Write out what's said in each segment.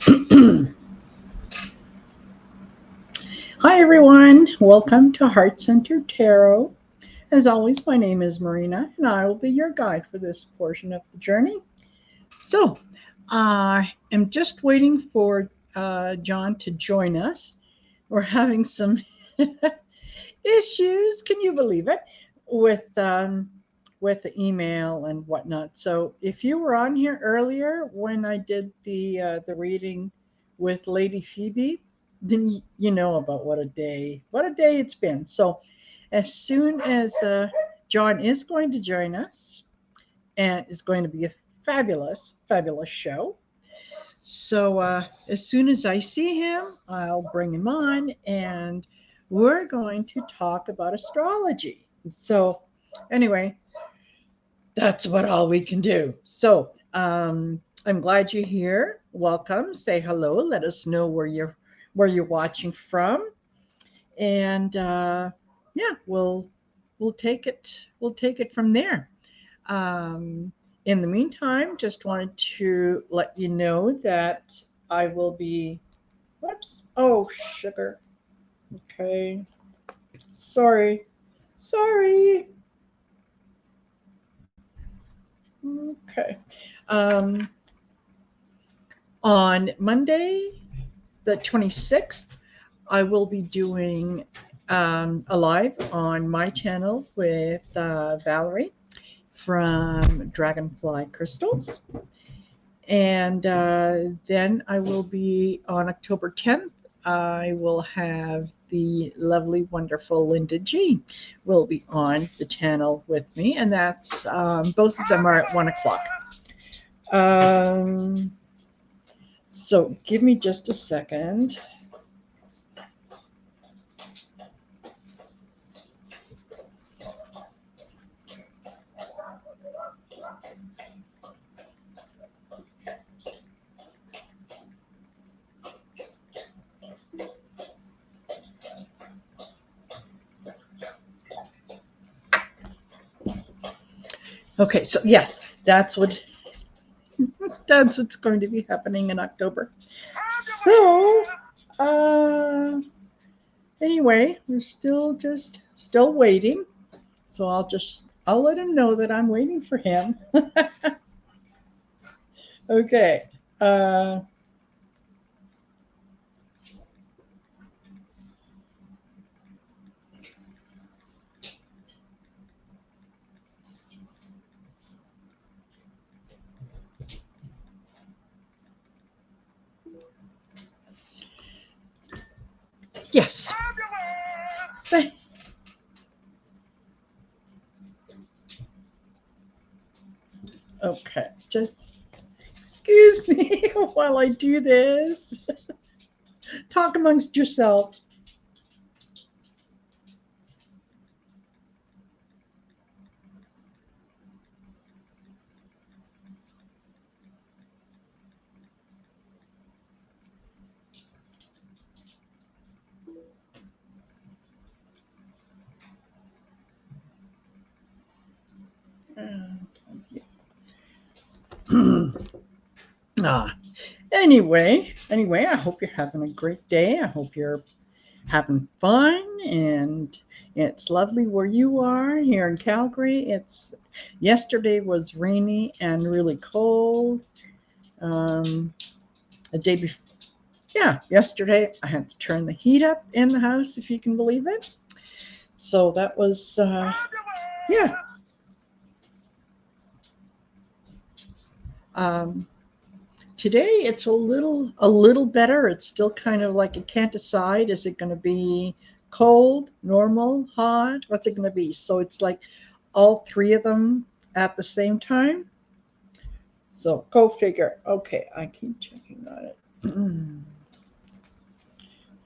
Hi, everyone. Welcome to Heart Centered Tarot. As always, my name is Marina, and I will be your guide for this portion of the journey. So, I am just waiting for John to join us. We're having some issues. Can you believe it? With the email and whatnot. So, if you were on here earlier when I did the reading with Lady Phoebe, then you know about what a day it's been. So, as soon as John is going to join us, and it's going to be a fabulous, fabulous show. So as soon as I see him, I'll bring him on, and we're going to talk about astrology. So anyway, that's about all we can do. So I'm glad you're here. Welcome. Say hello. Let us know where you're watching from, and yeah, we'll take it from there. Um, in the meantime, just wanted to let you know that I will be. Whoops! Oh, sugar. Okay. Sorry. Sorry. Okay. Um, on Monday, the 26th, I will be doing a live on my channel with Valerie from Dragonfly Crystals. And then I will be on October 10th. I will have the lovely, wonderful Linda G will be on the channel with me, and that's both of them are at 1 o'clock. So give me just a second. Okay, so yes, that's what's going to be happening in October. So, anyway, we're still waiting. So I'll let him know that I'm waiting for him. Okay. Yes. Okay. Just excuse me while I do this. Talk amongst yourselves. Anyway, I hope you're having a great day. I hope you're having fun, and it's lovely where you are here in Calgary. It's yesterday was rainy and really cold. The day before, yeah, yesterday I had to turn the heat up in the house, if you can believe it. So that was yeah. Um, Today it's a little better. It's still kind of like you can't decide, is it going to be cold, normal, hot? What's it going to be? So it's like all three of them at the same time. So go figure. Okay, I keep checking on it.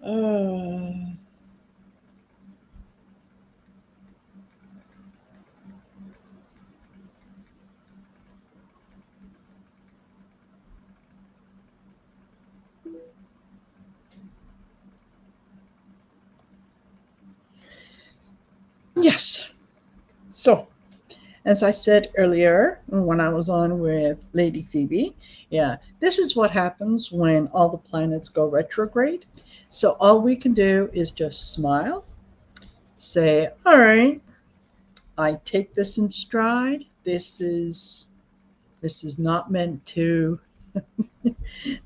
uh, yes. So as I said earlier when I was on with Lady Phoebe, yeah, this is what happens when all the planets go retrograde. So all we can do is just smile, say, all right, I take this in stride. This is not meant to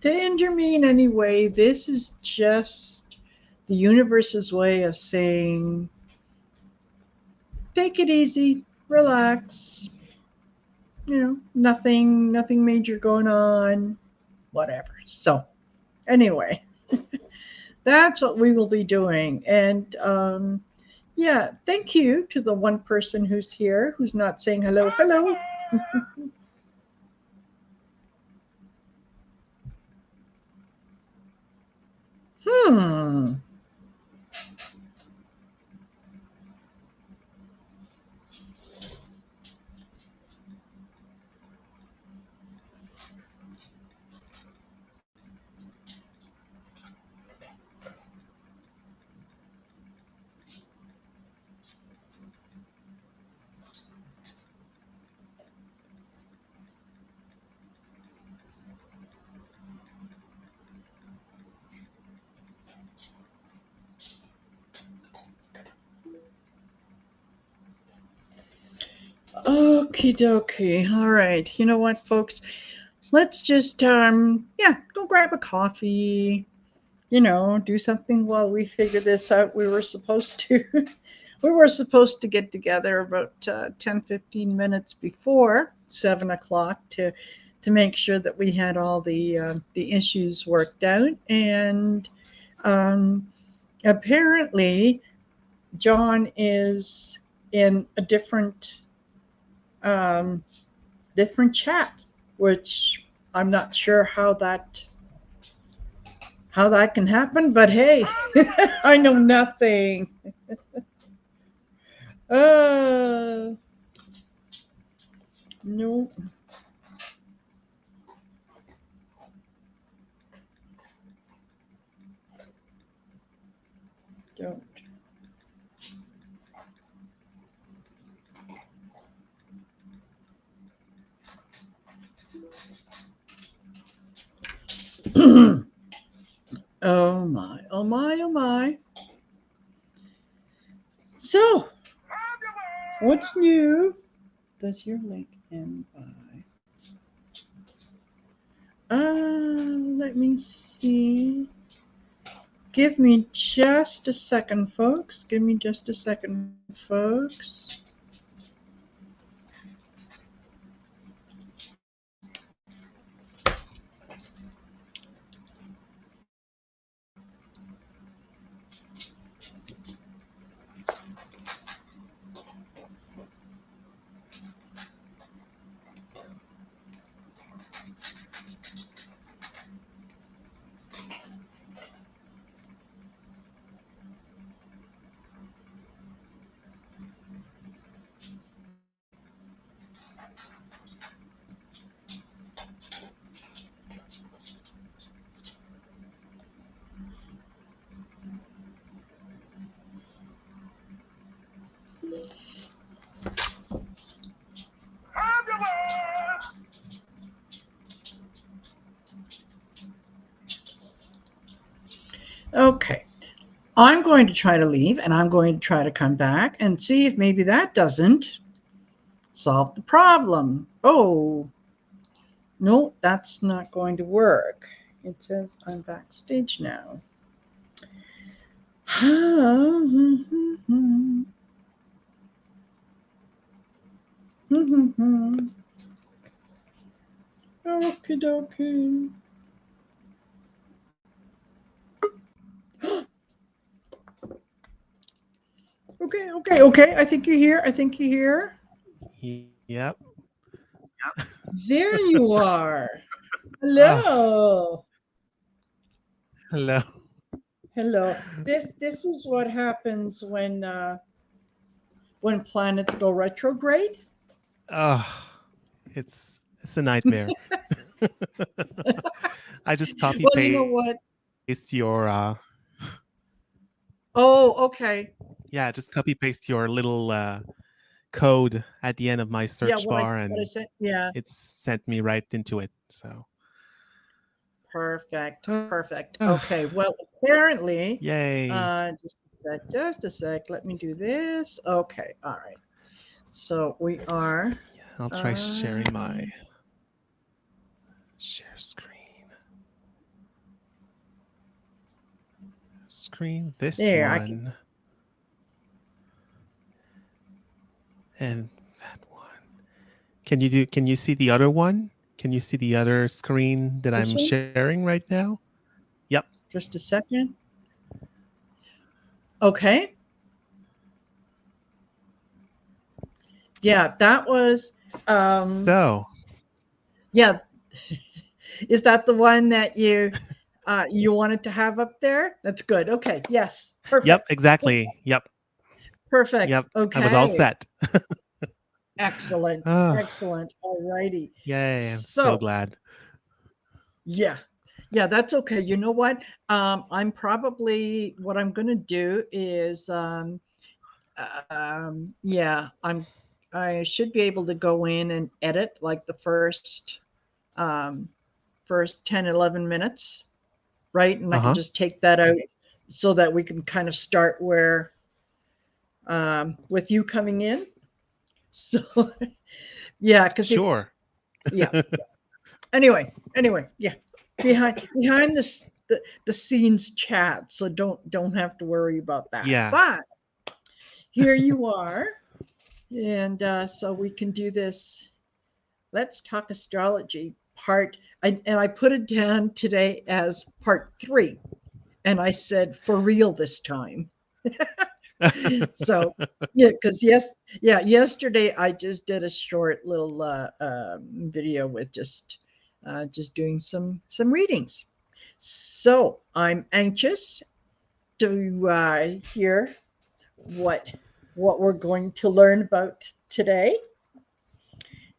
injure me in any way. This is just the universe's way of saying, take it easy, relax. Nothing major going on, whatever. So anyway, that's what we will be doing. And yeah, thank you to the one person who's here who's not saying hello, hello. Hmm. Okie dokie. All right. You know what, folks? Let's just yeah, go grab a coffee. Do something while we figure this out. We were supposed to get together about 10-15 minutes before 7 o'clock to make sure that we had all the issues worked out. And um, apparently, John is in a um, different chat, which I'm not sure how that can happen, but hey, I know nothing. Uh, no, don't. Oh my, oh my, oh my. So, what's new? Does your link end by? Let me see. Give me just a second, folks. Give me just a second, folks. Okay. I'm going to try to leave and I'm going to try to come back and see if maybe that doesn't solve the problem. Oh, no, that's not going to work. It says I'm backstage now. Okie dokie. Okay. I think you're here. Yep. There you are. Oh, Hello. hello. This is what happens when planets go retrograde. Oh, it's a nightmare. I just copy Well, you know what? paste your Oh, okay. yeah, just copy paste your little code at the end of my Yeah, search bar, what I and said. Yeah, it sent me right into it. So, perfect, uh, perfect. Okay, well, apparently, yay! just a sec. Let me do this. Okay, all right. So we are. Yeah, I'll try Uh, sharing my share screen. Screen this there. I can one and that one. Can you see the other one? Can you see the other screen that this I'm one. sharing right now? Yep. Just a second. Okay. Yeah, that was. So, Yeah, is that the one that you wanted to have up there? That's good. Okay. Yes. yep, Perfect. exactly. Yep. Perfect. Yep. I was all Okay. set. Excellent. Oh, Excellent. All righty. yay. I'm so So, glad. yeah. Yeah, that's okay. You know what? I'm probably what I'm going to do is yeah, I should be able to go in and edit like the um first 10, 11 minutes, right? And I can Uh-huh. just take that out so that we can kind of start where with you coming in. So yeah, because if Sure. yeah. Anyway, yeah. Behind this the scenes chat, so don't have to worry about that. Yeah. But here you are, and so we can do this. Let's talk astrology part. And I put it down today as part 3, and I said for real this time. So yeah, because yesterday I just did a short little video with just doing some readings. So I'm anxious to hear what what we're going to learn about today,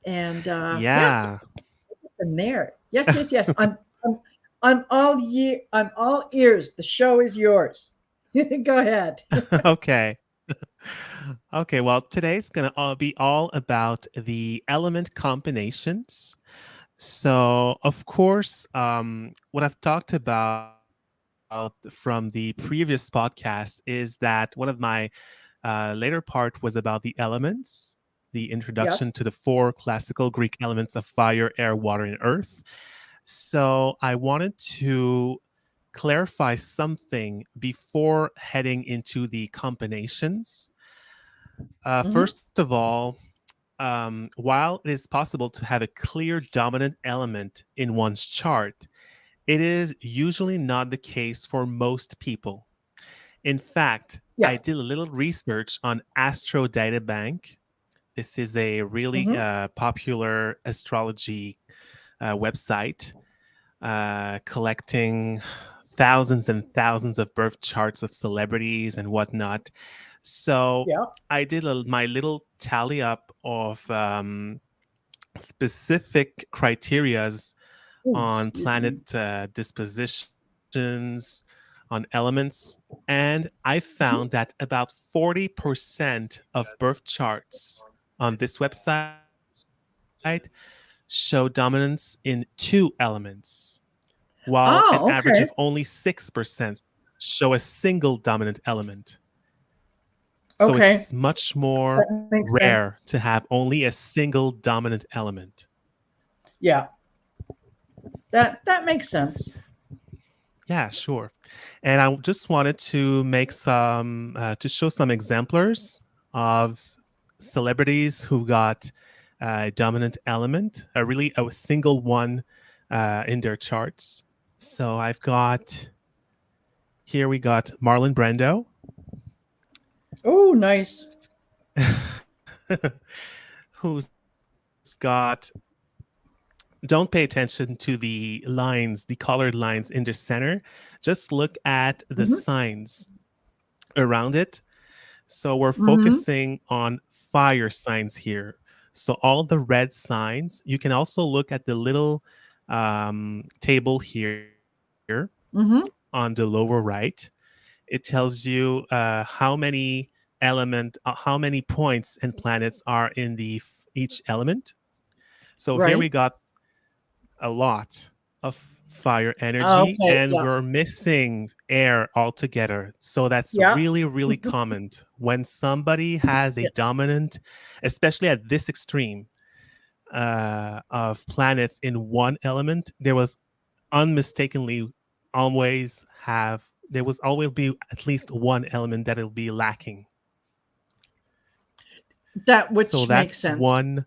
and yeah, Yeah. from there. Yes. I'm I'm all ears. The show is yours. Go ahead. Okay. Okay, well, today's going to be all about the element combinations. So, of course, what I've talked about from the previous podcast is that one of my later part was about the elements, the introduction Yes. to the 4 classical Greek elements of fire, air, water, and earth. So, I wanted to clarify something before heading into the combinations. Mm-hmm. First of all, while it is possible to have a clear dominant element in one's chart, it is usually not the case for most people. In fact, Yeah. I did a little research on Astro Data Bank. This is a really Mm-hmm. popular astrology website collecting thousands and thousands of birth charts of celebrities and whatnot. So Yeah. I did my little tally up of specific criterias Ooh, on excuse planet me. dispositions, on elements, and I found Mhm. that about 40% of birth charts on this website show dominance in 2 elements, while an Oh, average of okay. only 6% show a single dominant element. So Okay. it's much more That makes rare sense. to have only a single dominant element. Yeah. That makes sense. Yeah, sure. And I just wanted to make to show some exemplars of celebrities who got a dominant element, a single one in their charts. So here we got Marlon Brando, Oh, nice. who's got, don't pay attention to the lines, the colored lines in the center. Just look at the Mm-hmm. signs around it. So we're Mm-hmm. focusing on fire signs here. So all the red signs, you can also look at the little table here on the Mm-hmm. lower right. It tells you how many element, how many points and planets are in each element. So here we Right. got a lot of fire energy, Okay. and Yeah. we're missing air altogether. So that's Yeah. really, really common when somebody has a Yeah. dominant, especially at this extreme of planets in one element. There was unmistakably there was always be at least one element that will be lacking. That So which makes that's sense. one.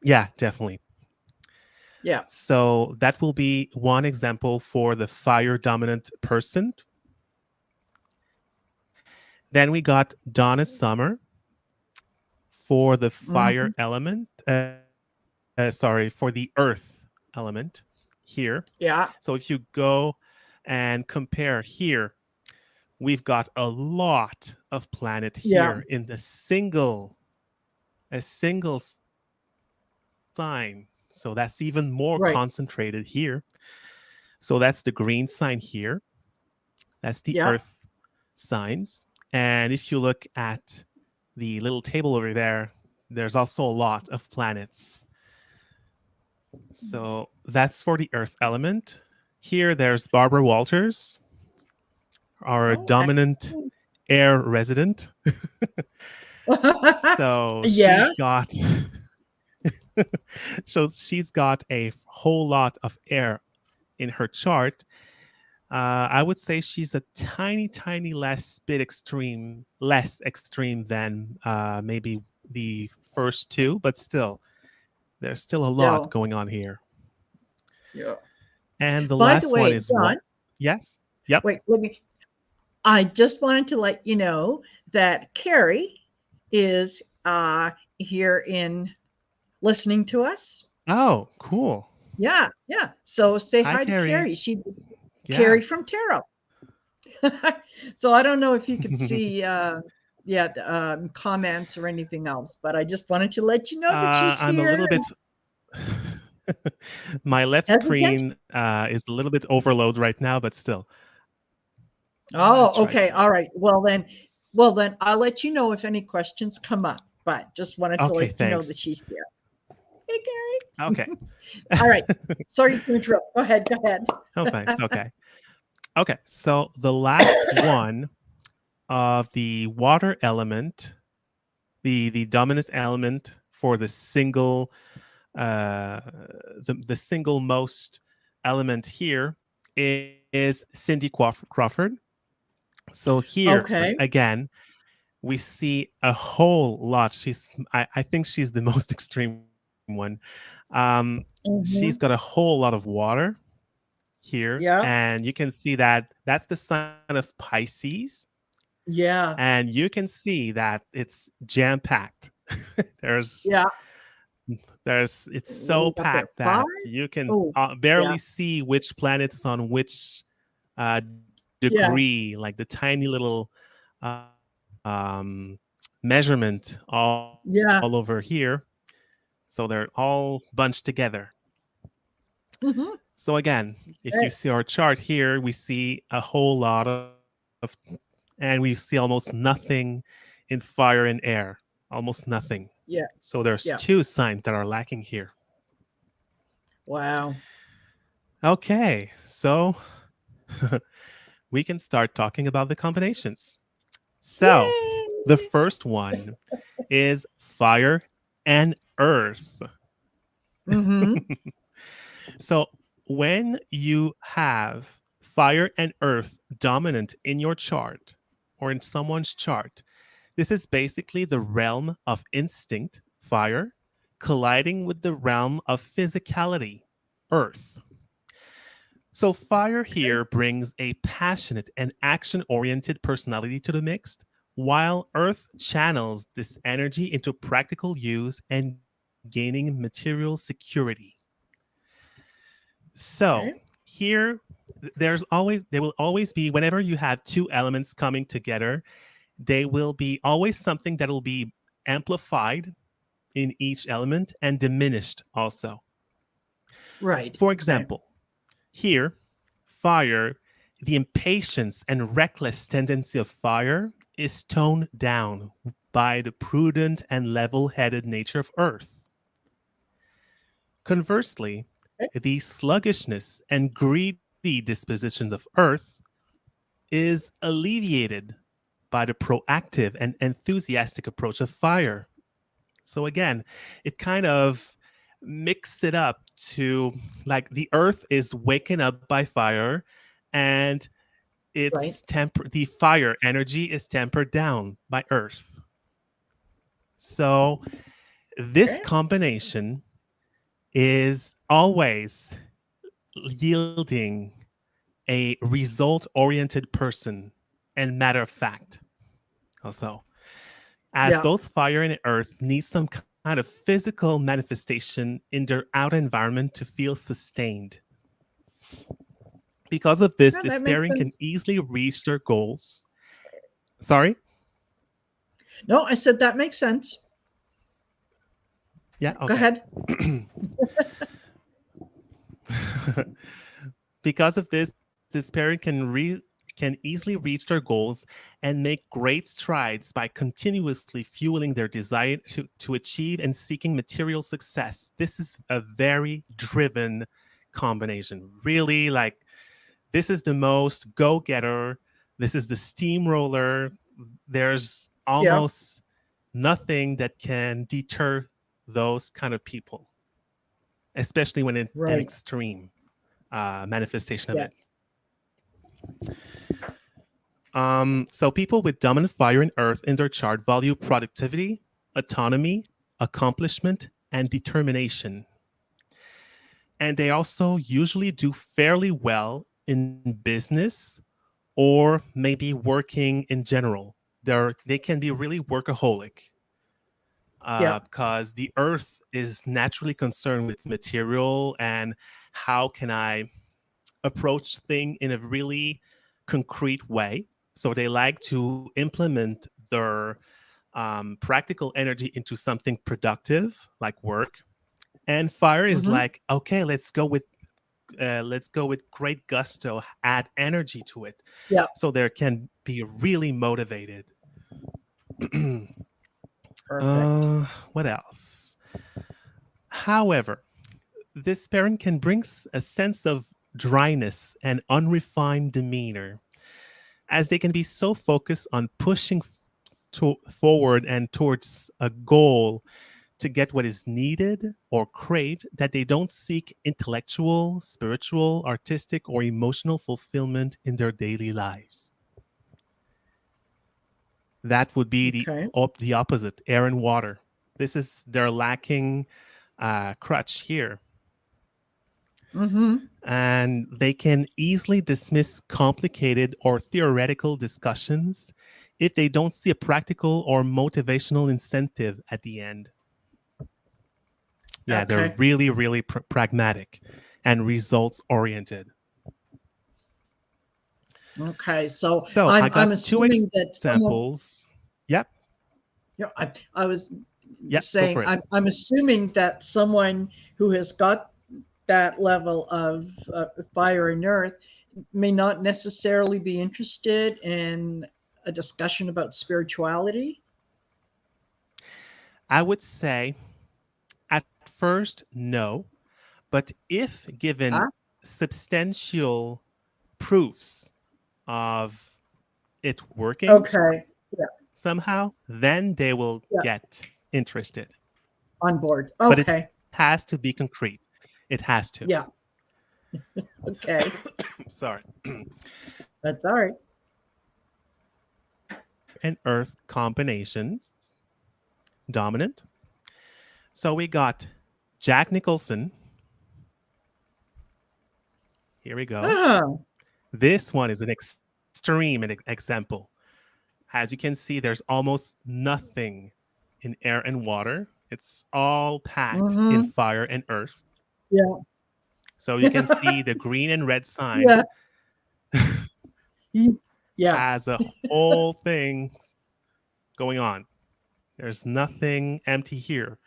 Yeah, definitely. Yeah. So that will be one example for the fire dominant person. Then we got Donna Summer for the fire Hmm. element. Sorry, for the earth element here. So Yeah. if you go and compare here, we've got a lot of planet Yeah. here in a single sign. So that's even more concentrated Right. here. So that's the green sign here. That's the earth Yeah. signs. And if you look at the little table over there, there's also a lot of planets. So that's for the earth element. Here, there's Barbara Walters, our Oh, dominant excellent. air resident. So Yeah. she's got a whole lot of air in her chart. I would say she's a tiny, tiny less extreme than maybe the first two, but still, there's still a lot Still. going on here. Yeah. And the By the last one way, is what? John, Yes. Yep. wait, let me I just wanted to let you know that Carrie is here in listening to us. Oh, cool. Yeah, yeah. So say Hi, hi to Carrie. Carrie. She Yeah. Carrie from Tarot. So I don't know if you could see yeah, comments or anything else, but I just wanted to let you know that she's I'm a here little and bit. My left has attention. screen is a little bit overload right now, but still, I'm gonna Oh, try okay. to. All right. Well then I'll let you know if any questions come up, but just wanted to Okay, let you know that thanks. she's here. Hey, Okay. Carrie. All right. Sorry to interrupt. Go ahead. Go ahead. Oh, thanks. Okay. Okay. So the last one of the water element, the dominant element for uh, the single most element here is Cindy Crawford. So here Okay. again, we see a whole lot. I think she's the most extreme one. She's got a Hmm. whole lot of water here, Yeah. and you can see that that's the sign of Pisces, Yeah. and you can see that it's jam packed. there's Yeah. it's What do so we got there? packed Five? that you can Oh, barely yeah. see which planet is on which degree, Yeah. like the tiny little um, measurement all over here. Yeah. So they're all bunched together. Hmm. So again, if you see Okay. our chart here, we see a whole lot of, and we see almost nothing in fire and air, almost nothing. Yeah. So there's Yeah. two signs that are lacking here. Wow. Okay, so we can start talking about the combinations. So the Yay. first one is fire and earth. Hmm. So when you have fire and earth dominant in your chart or in someone's chart, this is basically the realm of instinct, fire, colliding with the realm of physicality, earth. So fire here brings a passionate and action oriented personality to the mix, while earth channels this energy into practical use and gaining material security. So Okay. here there will always be, whenever you have two elements coming together, they will be always something that will be amplified in each element and diminished also. Right. For Okay. example, here, fire, the impatience and reckless tendency of fire is toned down by the prudent and level headed nature of Earth. Conversely, Okay. the sluggishness and greedy dispositions of Earth is alleviated by the proactive and enthusiastic approach of fire. So again, it kind of mix it up to like the earth is waking up by fire and Right. the fire energy is tempered down by earth. So this Okay. combination is always yielding a result oriented person and matter of fact also, as Yeah. both fire and earth need some kind of physical manifestation in their outer environment to feel sustained. Because of this, Yeah, that makes despairing can sense. easily reach their goals. Sorry? No, I said that makes sense. Yeah, Go okay. ahead. Because of this, despairing can easily reach their goals and make great strides by continuously fueling their desire to achieve and seeking material success. This is a very driven combination. Really, like, this is the most go getter. This is the steamroller. There's Yeah. almost nothing that can deter those kind of people, especially when in an Right. extreme manifestation of Yeah. it. So people with dominant fire and earth in their chart value productivity, autonomy, accomplishment, and determination. And they also usually do fairly well in business or maybe working in general. They can be really workaholic Yeah. because the earth is naturally concerned with material and how can I approach thing in a really concrete way. So they like to implement their practical energy into something productive like work. And fire is Mm-hmm. like, okay, let's go with great gusto, add energy to it, Yeah. so there can be really motivated. Perfect. What else? However, this parent can bring a sense of dryness and unrefined demeanor, as they can be so focused on pushing forward and towards a goal to get what is needed or craved that they don't seek intellectual, spiritual, artistic, or emotional fulfillment in their daily lives. That would be Okay. the opposite, air and water. This is their lacking crutch here. Mm-hmm. And they can easily dismiss complicated or theoretical discussions if they don't see a practical or motivational incentive at the end. Yeah, they're Okay. really, really pragmatic and results oriented. Okay. So So I I'm got two assuming that someone. examples. Yep, I was yep, go saying for it. I'm assuming that someone who has got that level of fire and earth may not necessarily be interested in a discussion about spirituality. I would say at first, no, but if given Ah, substantial proofs of it working okay. Yeah. somehow, then they will Yeah. get interested. On board. But it Okay. has to be concrete. It has to. Yeah. Okay. Sorry. That's all right. And earth combinations dominant. So we got Jack Nicholson. Here we go. Oh. This one is an extreme example. As you can see, there's almost nothing in air and water. It's all packed in Mm-hmm. fire and earth. Yeah. So you can see the green and red Yeah. signs Yeah. as a whole thing going on. There's nothing empty here.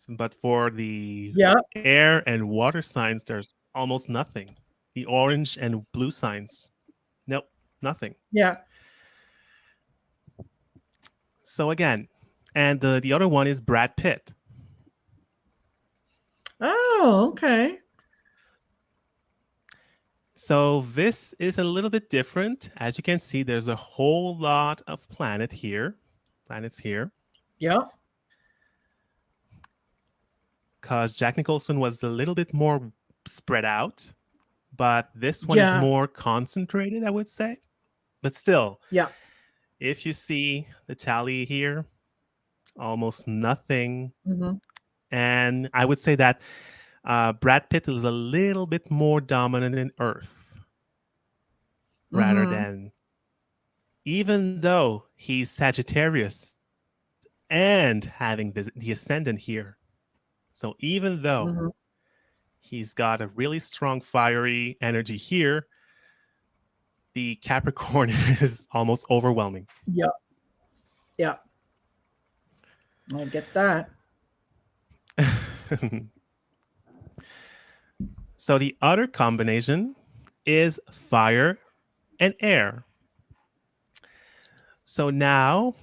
But for the Yeah. air and water signs, there's almost nothing. The orange and blue signs, nope, nothing. Yeah. So again, and the other one is Brad Pitt. Oh, okay. So this is a little bit different. As you can see, there's a whole lot of planets here, Yep. because Jack Nicholson was a little bit more spread out, but this one is Yeah. more concentrated, I would say. But still, Yeah. if you see the tally here, almost nothing. Hmm. And I would say that Brad Pitt is a little bit more dominant in Earth rather Hmm. than, even though he's Sagittarius and having the Ascendant here. So even though Hmm. he's got a really strong fiery energy here, the Capricorn is almost overwhelming. Yeah. Yeah. I get that. So the other combination is fire and air. So now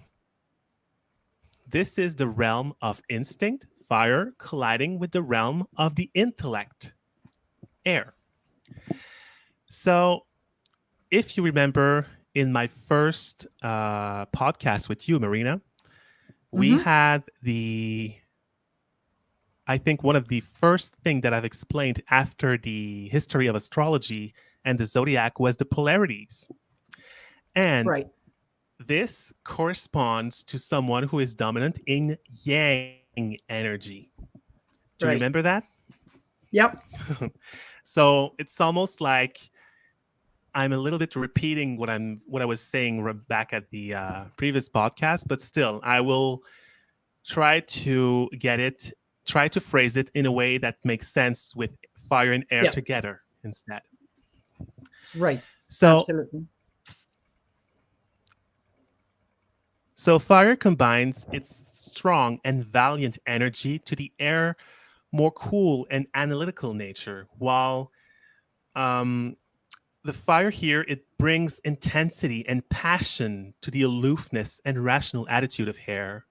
this is the realm of instinct, fire, colliding with the realm of the intellect, air. So if you remember in my first podcast with you, Marina, we Hmm. had I think one of the first thing that I've explained after the history of astrology and the zodiac was the polarities. And Right. this corresponds to someone who is dominant in yang energy. Do you remember Right. that? Yep. So it's almost like I'm a little bit repeating what I was saying back at the previous podcast, but still, I will try to get it, try to phrase it in a way that makes sense with fire and air Yep. together instead. Right. So, Absolutely. so fire combines its strong and valiant energy to the air more cool and analytical nature, while um, the fire here, it brings intensity and passion to the aloofness and rational attitude of hair,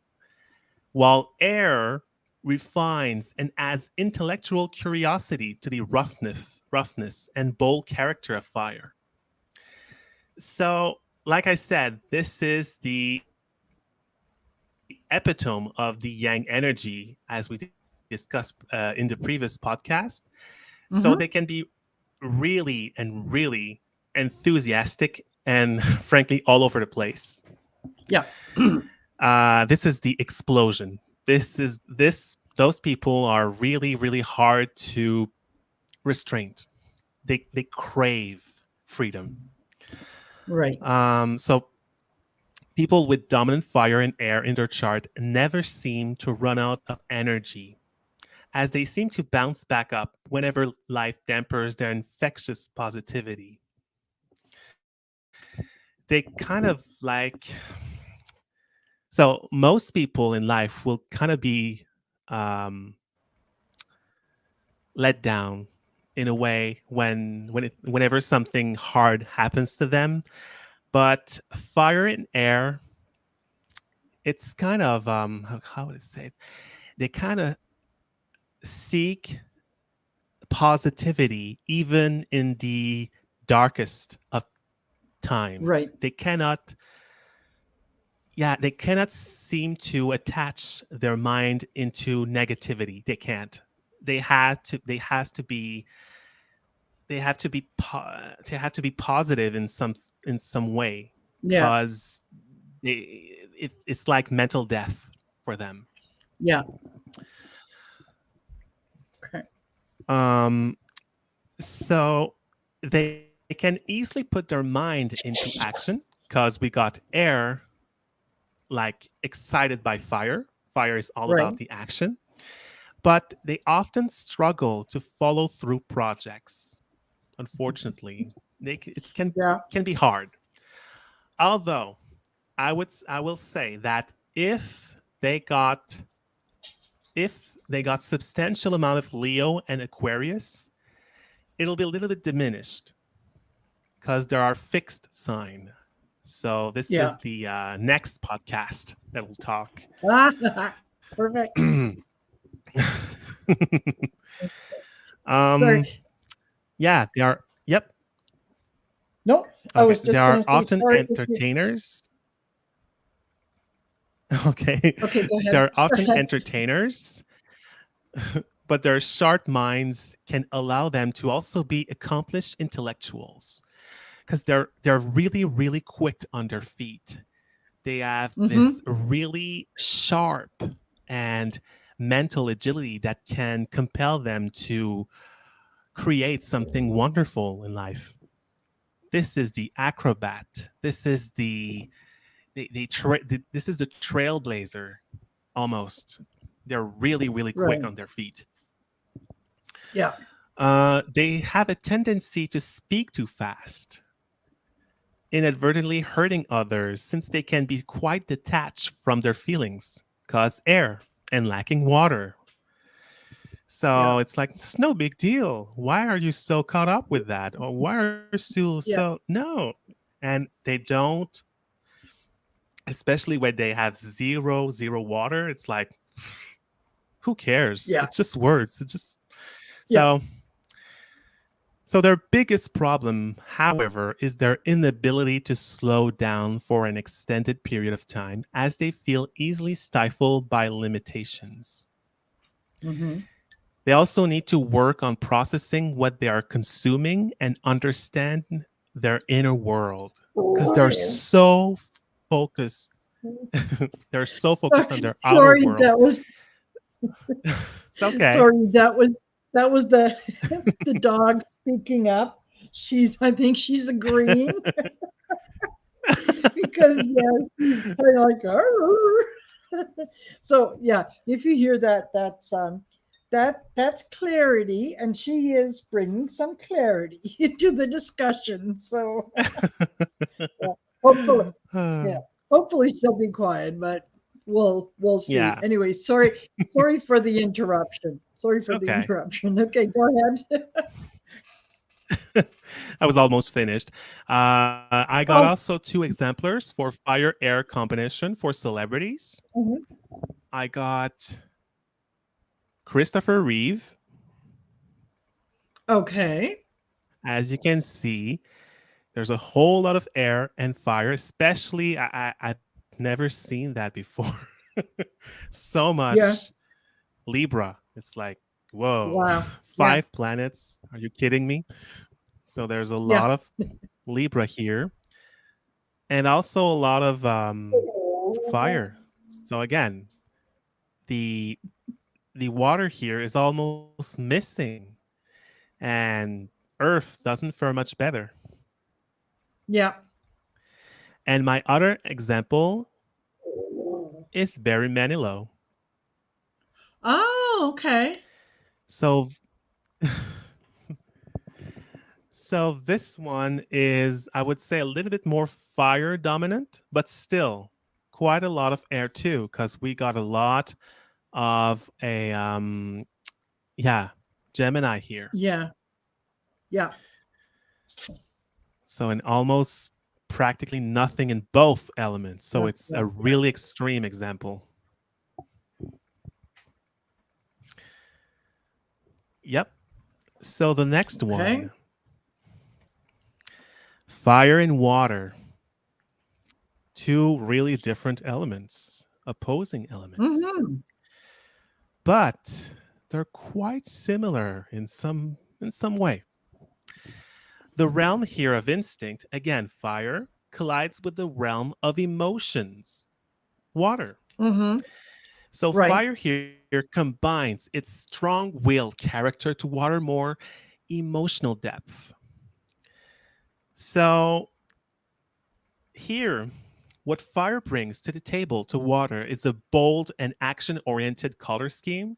while air refines and adds intellectual curiosity to the roughness and bold character of fire. So, like I said, this is the epitome of the yang energy, as we discussed in the previous podcast. So they can be Hmm. really and really enthusiastic and frankly all over the place. Yeah. This is the explosion. Those people are really hard to restrain. They crave freedom. Right. So people with dominant fire and air in their chart never seem to run out of energy, as they seem to bounce back up whenever life dampers their infectious positivity. They kind of like, so most people in life will kind of be um, let down in a way whenever something hard happens to them. But fire and air, it's kind of how would I say it? They kind of seek positivity even in the darkest of times. Right. They cannot seem to attach their mind into negativity. They can't. They has to be they have to be positive in some way, Yeah. because it's like mental death for them. Yeah. Okay. Um, so they can easily put their mind into action because we got air like excited by fire. Fire is all Right. about the action, but they often struggle to follow through projects. Unfortunately, Yeah. can be hard. Although I will say that if they got substantial amount of Leo and Aquarius, it'll be a little bit diminished because there are fixed sign. So this Yeah. is the next podcast that we'll talk. Perfect. um, Sorry. yeah, they are. Yep. No, I Okay, was they just going are to say often sorry if you. entertainers. Okay, Okay, go they ahead. are Go often ahead. entertainers, but their sharp minds can allow them to also be accomplished intellectuals because they're really really quick on their feet. They have Mm-hmm. this really sharp and mental agility that can compel them to create something wonderful in life. This is the acrobat. This is this is the trailblazer almost. They're really really quick Right. on their feet. Yeah. They have a tendency to speak too fast, inadvertently hurting others since they can be quite detached from their feelings, cause air, and lacking water. Yeah. So it's like, it's no big deal. Why are you so caught up with that? Or why are you so, Yeah. no? And they don't, especially when they have zero water. It's like, who cares? Yeah. It's just words. It's just, Yeah. so So their biggest problem, however, is their inability to slow down for an extended period of time as they feel easily stifled by limitations. Mm-hmm. They also need to work on processing what they are consuming and understand their inner world because they're so focused. They're so So, focused on their outer sorry, world. It's okay. sorry, that was the the dog speaking up. I think she's agreeing because yeah, she's kind of like, "Arr." So yeah, if you hear that, that's clarity, and she is bringing some clarity to the discussion. So yeah, hopefully, yeah, hopefully she'll be quiet, but we'll see. Yeah, Anyway, sorry for the interruption. Sorry it's for the okay. interruption. Okay, go ahead. I was almost finished. I got Oh, also two exemplars for fire air combination for celebrities. mhm. I got Christopher Reeve. Okay. As you can see, there's a whole lot of air and fire, especially I've never seen that before. So much Yeah. Libra. It's like, whoa, Wow. Yeah. 5 planets. Are you kidding me? So there's a Yeah. lot of Libra here, and also a lot of fire. So again, the the water here is almost missing, and Earth doesn't fare much better. Yeah. And my other example is Barry Manilow. Oh, okay. So so this one is, I would say, a little bit more fire dominant, but still quite a lot of air too, because we got a lot of a yeah, Gemini here. Yeah. Yeah. So in almost practically nothing in both elements. So That's it's a right. Yeah. really extreme example. Yep. So the next Okay. one, fire and water, two really different elements, opposing elements, Mm-hmm. but they're quite similar in some way. The realm here of instinct, again, fire, collides with the realm of emotions, water. Mm-hmm. So Right. fire here combines its strong will character to water more emotional depth. So here, what fire brings to the table to water is a bold and action oriented color scheme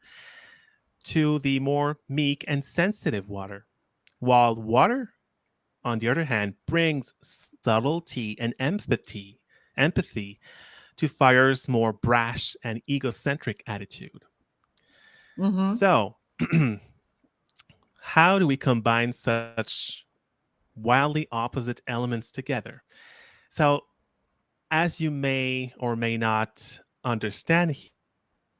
to the more meek and sensitive water. While water, on the other hand, brings subtlety and empathy to fire's more brash and egocentric attitude. Mm-hmm. So, how do we combine such wildly opposite elements together? So, as you may or may not understand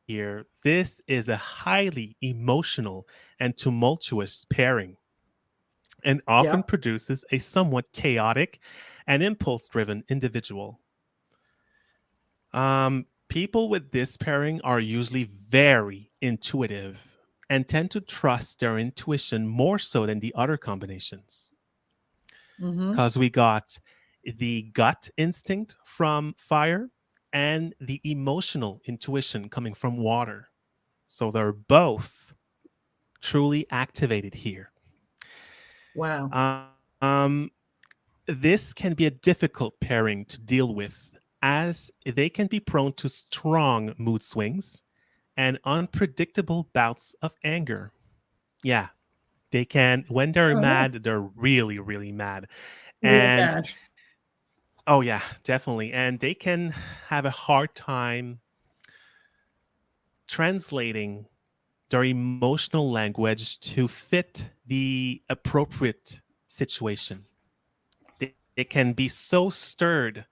here, this is a highly emotional and tumultuous pairing and often Yeah. produces a somewhat chaotic and impulse driven individual. People with this pairing are usually very intuitive and tend to trust their intuition more so than the other combinations. Mm-hmm. Because we got the gut instinct from fire and the emotional intuition coming from water. So they're both truly activated here. Wow. Um, this can be a difficult pairing to deal with as they can be prone to strong mood swings and unpredictable bouts of anger. Yeah, they can, when they're Oh yeah. mad, they're really, really mad. Real And bad. oh, yeah, definitely. And they can have a hard time translating their emotional language to fit the appropriate situation. They can be so stirred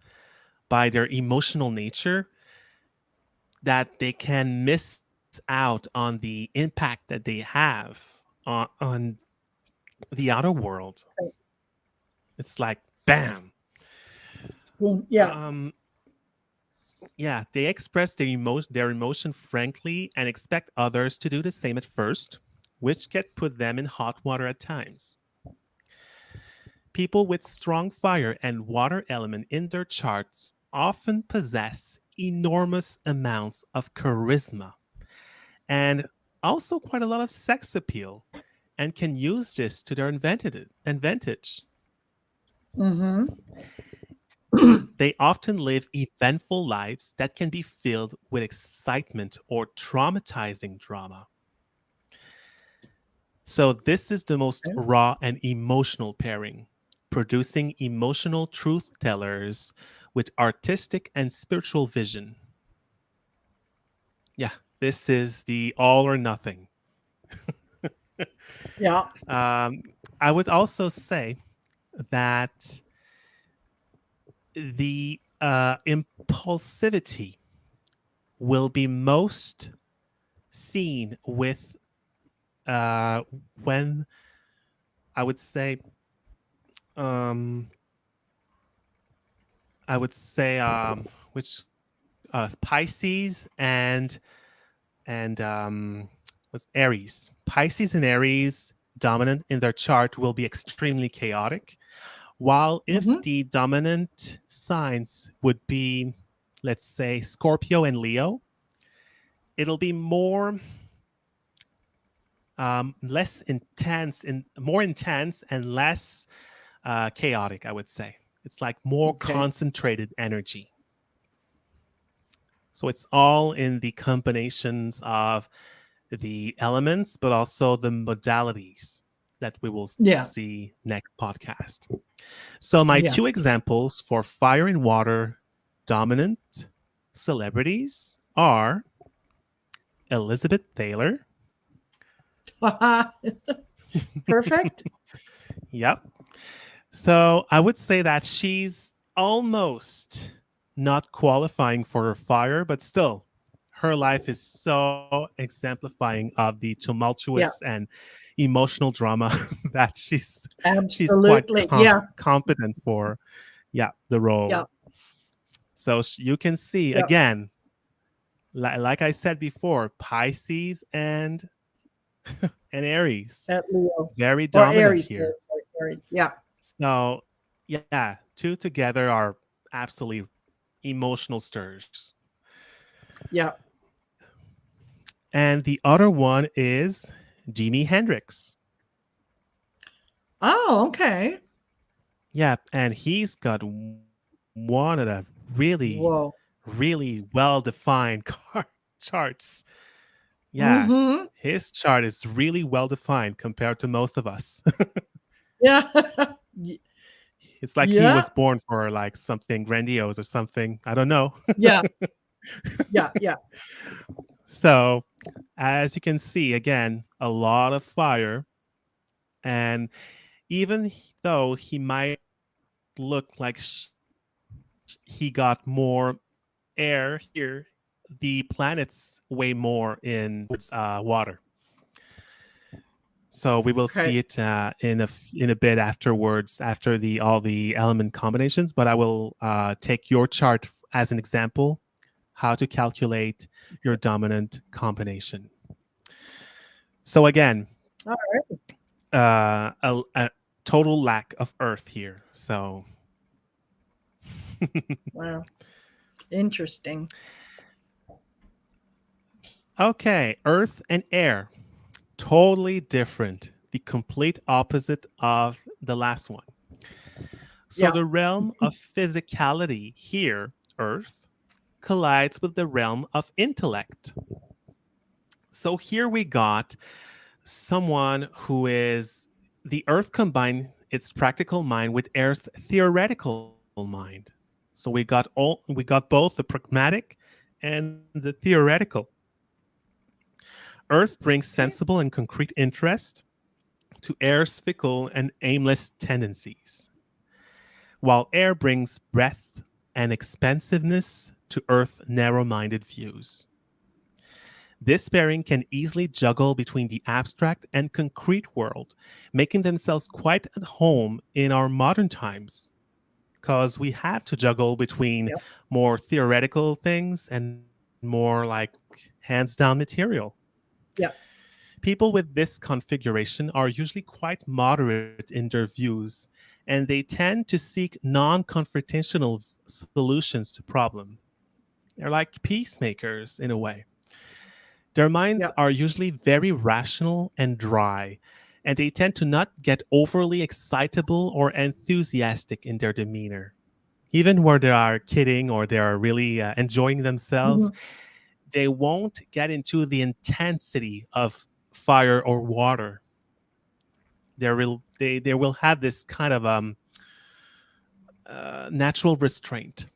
by their emotional nature that they can miss out on the impact that they have on the outer world. It's like, bam. Boom. Yeah. Um, yeah, they express their emotion frankly and expect others to do the same at first, which can put them in hot water at times. People with strong fire and water element in their charts often possess enormous amounts of charisma and also quite a lot of sex appeal and can use this to their advantage. Mm-hmm. They often live eventful lives that can be filled with excitement or traumatizing drama. So, this is the most Okay. raw and emotional pairing, producing emotional truth tellers with artistic and spiritual vision. Yeah, this is the all or nothing. Yeah. um, I would also say that the impulsivity will be most seen with when I would say um, which Pisces and what's Aries. Pisces and Aries dominant in their chart will be extremely chaotic. While if Mm-hmm. the dominant signs would be, let's say, Scorpio and Leo, it'll be less intense and more intense and less chaotic, I would say. It's like more Okay. concentrated energy. So it's all in the combinations of the elements, but also the modalities that we will Yeah. see next podcast. So, my two Yeah. examples for fire and water dominant celebrities are Elizabeth Taylor. Perfect. Yep. So, I would say that she's almost not qualifying for her fire, but still, her life is so exemplifying of the tumultuous Yeah. and emotional drama that she's quite Absolutely. Yeah. competent for, yeah, the Yeah. role. So you can see Yeah. again, like I said before, Pisces and Aries, At Leo very or dominant Aries. here. Sorry, Aries. Yeah. So yeah, two together are absolutely emotional stirs. Yeah. And the other one is Jimi Hendrix. Oh, okay. Yeah, and he's got one of the Whoa. really well defined charts. Yeah, Mm-hmm. his chart is really well defined compared to most of us. Yeah. Y- It's like he yeah. was born for like something grandiose or something. I don't know. Yeah. Yeah. Yeah. So, as you can see, again, a lot of fire. And even though he might look like she's he got more air here, the planets weigh more in water. So we will Okay. see it in a bit afterwards, after the all the element combinations. But I will take your chart as an example, how to calculate your dominant combination. So again, All right. a total lack of Earth here. So Wow. Interesting. okay, Earth and air, totally different. The complete opposite of the last one. So Yeah. the realm of physicality here, Earth, collides with the realm of intellect. So here we got someone who is the Earth combined its practical mind with Air's theoretical mind. So we got both the pragmatic and the theoretical. Earth brings Okay. sensible and concrete interest to Air's fickle and aimless tendencies, while Air brings breadth and expansiveness to Earth's narrow minded views. This pairing can easily juggle between the abstract and concrete world, making themselves quite at home in our modern times, because we have to juggle between Yep. more theoretical things and more like hands down material. Yeah. People with this configuration are usually quite moderate in their views, and they tend to seek non confrontational solutions to problem. They're like peacemakers in a way. Their minds Yeah. are usually very rational and dry, and they tend to not get overly excitable or enthusiastic in their demeanor. Even where they are kidding or they are really enjoying themselves, Mhm. they won't get into the intensity of fire or water. They will have this kind of natural restraint.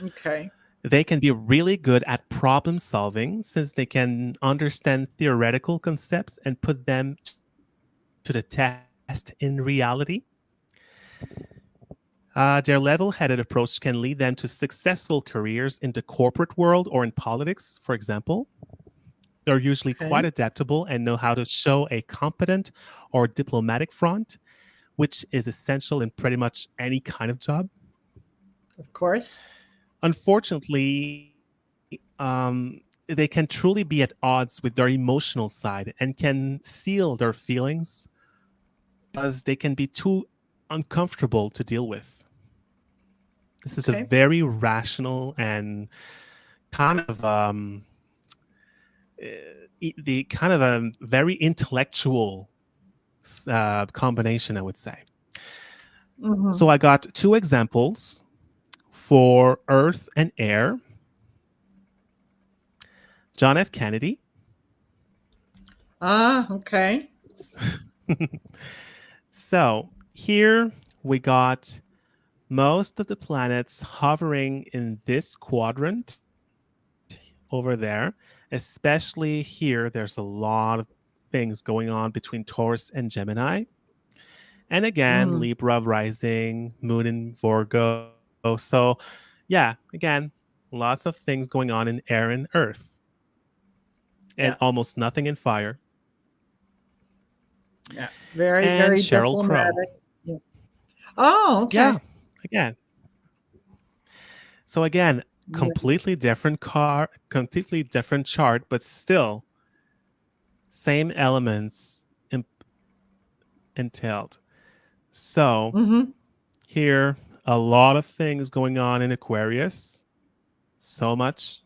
Okay. They can be really good at problem solving since they can understand theoretical concepts and put them to the test in reality. Their level headed approach can lead them to successful careers in the corporate world or in politics, for example. They're usually Okay. quite adaptable and know how to show a competent or diplomatic front, which is essential in pretty much any kind of job. Of course. Unfortunately, they can truly be at odds with their emotional side and can seal their feelings because they can be too uncomfortable to deal with. This is a Okay. very rational and kind of the kind of a very intellectual combination, I would say. Hmm. So I got two examples for Earth and Air. John F. Kennedy. Ah. Okay. So here we got most of the planets hovering in this quadrant over there. Especially here, there's a lot of things going on between Taurus and Gemini. And again, Hmm. Libra rising, Moon in Virgo. So, yeah, again, lots of things going on in air and earth, and Yeah. almost nothing in fire. Yeah. Very, And very Cheryl Crow. diplomatic. Yeah. Oh, Yeah, okay. again. So, again, Yeah. completely different chart, but still same elements entailed. So, Hmm. here, a lot of things going on in Aquarius. So much.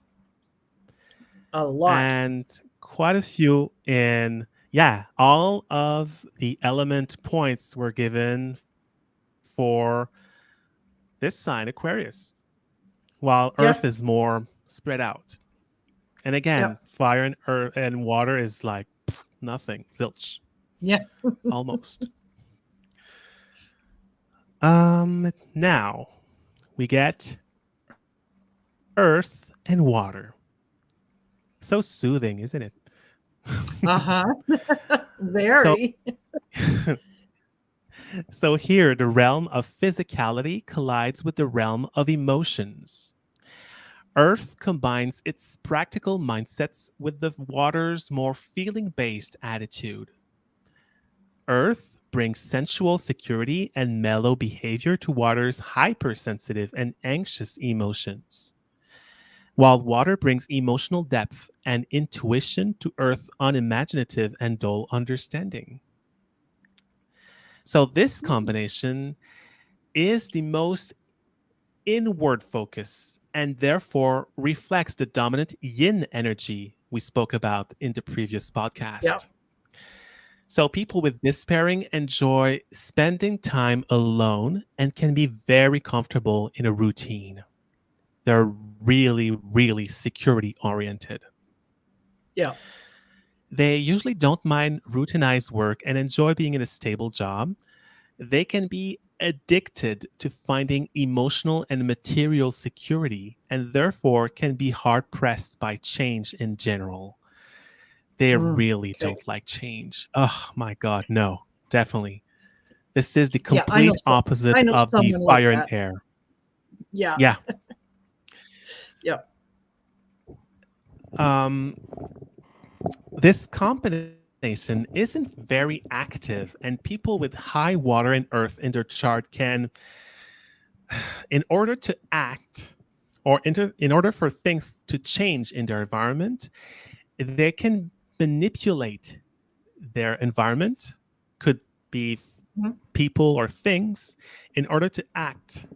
A lot. And quite a few in, yeah, all of the element points were given for this sign, Aquarius, while Earth is Yep. more spread out. And again, Yep. fire and earth and water is like nothing, zilch, Yeah. almost. Now we get Earth and water. So soothing, isn't it? Uh huh. So Very. So here, the realm of physicality collides with the realm of emotions. Earth combines its practical mindsets with the water's more feeling based attitude. Earth brings sensual security and mellow behavior to water's hypersensitive and anxious emotions, while water brings emotional depth and intuition to Earth's unimaginative and dull understanding. So, this Hmm. combination is the most inward focus and therefore reflects the dominant yin energy we spoke about in the previous Yeah. podcast. So, people with this pairing enjoy spending time alone and can be very comfortable in a routine. They're really, really security oriented. Yeah. They usually don't mind routinized work and enjoy being in a stable job. They can be addicted to finding emotional and material security and therefore can be hard pressed by change in general. They Mm. really Okay. don't like change. Oh my God, no, definitely. This is the Yeah, I know complete so I opposite know of the someone like fire and that. air. Yeah. Yeah. Yeah. Um, this combination isn't very active, and people with high water and earth in their chart can, in order to act in order for things to change in their environment, they can manipulate their environment, could be Mhm. people or things, in order to act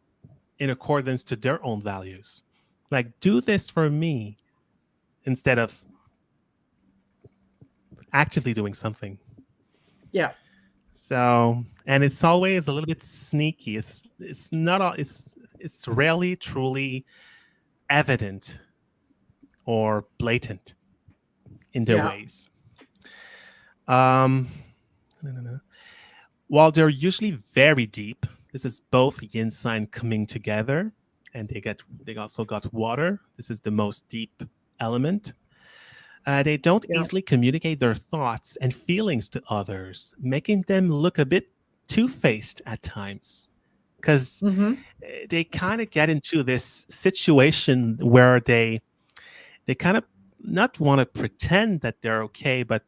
in accordance to their own values. Like, do this for me instead of actively doing something. Yeah. So, and it's always a little bit sneaky. It's not all, it's rarely truly evident or blatant in their Yeah. ways. Um, no, no, no. While they're usually very deep, this is both yin sign coming together, and they also got water. This is the most deep element. They don't Yeah. easily communicate their thoughts and feelings to others, making them look a bit two faced at times. Because Mhm. they kind of get into this situation where they kind of not want to pretend that they're okay, but